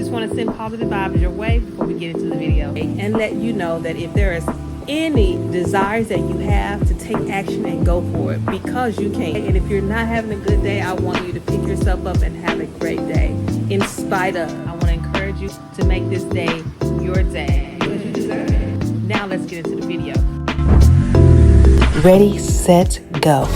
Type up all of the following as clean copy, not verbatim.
just want to send positive vibes your way before we get into the video and let you know that if there is any desires that you have, to take action and go for it, because you can. And if you're not having a good day, I want you to pick yourself up and have a great day in spite of. I want to encourage you to make this day your day because you deserve it. Now let's get into the video. Ready, set, go.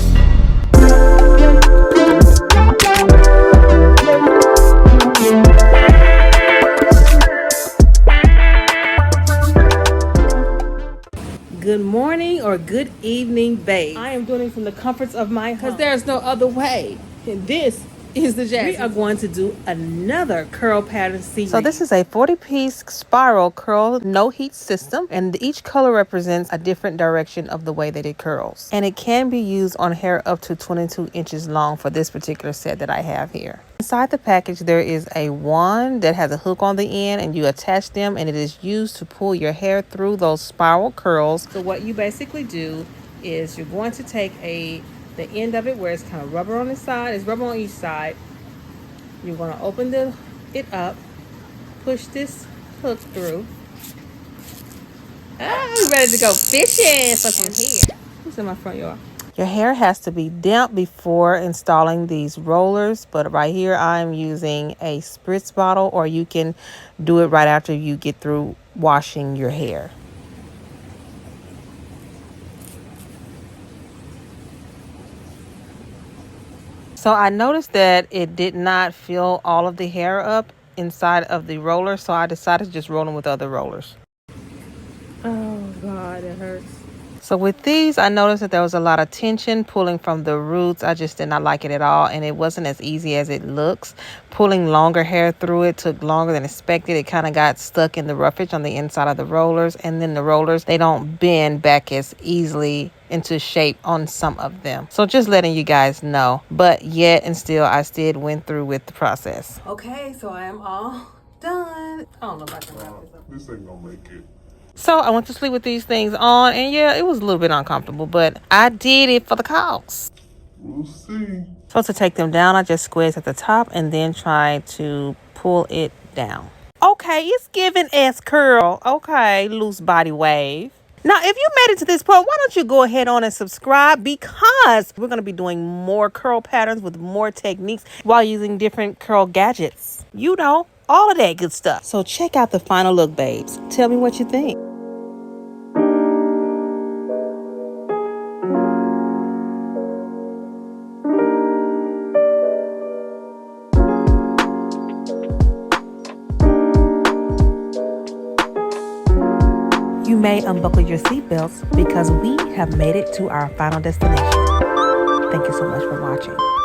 Good morning or good evening, babe. I am doing it from the comforts of my home because there's no other way. And this is the Jazzy. We are going to do another curl pattern series. So this is a 40-piece spiral curl, no heat system, and each color represents a different direction of the way that it curls. And it can be used on hair up to 22 inches long for this particular set that I have here. Inside the package, there is a wand that has a hook on the end, and you attach them, and it is used to pull your hair through those spiral curls. So what you basically do is you're going to take the end of it where it's kind of rubber on the side. It's rubber on each side. You're going to open it up, push this hook through. We're ready to go fishing for some hair. Who's in my front yard? Your hair has to be damp before installing these rollers, but right here I'm using a spritz bottle, or you can do it right after you get through washing your hair. So I noticed that it did not fill all of the hair up inside of the roller, so I decided to just roll them with other rollers. Oh God, it hurts. So with these, I noticed that there was a lot of tension pulling from the roots. I just did not like it at all, and it wasn't as easy as it looks. Pulling longer hair through it took longer than expected. It kind of got stuck in the roughage on the inside of the rollers, and then the rollers, they don't bend back as easily into shape on some of them. So just letting you guys know. But yet and still, I still went through with the process. Okay, so I am all done. I don't know if I can wrap this up. This ain't gonna make it. So I went to sleep with these things on, and yeah, it was a little bit uncomfortable, but I did it for the cause. We'll see. So to take them down, I just squeezed at the top and then try to pull it down. Okay, it's giving S curl. Okay, loose body wave. Now, if you made it to this point, why don't you go ahead on and subscribe, because we're going to be doing more curl patterns with more techniques while using different curl gadgets. You know, all of that good stuff. So check out the final look, babes. Tell me what you think. You may unbuckle your seatbelts because we have made it to our final destination. Thank you so much for watching.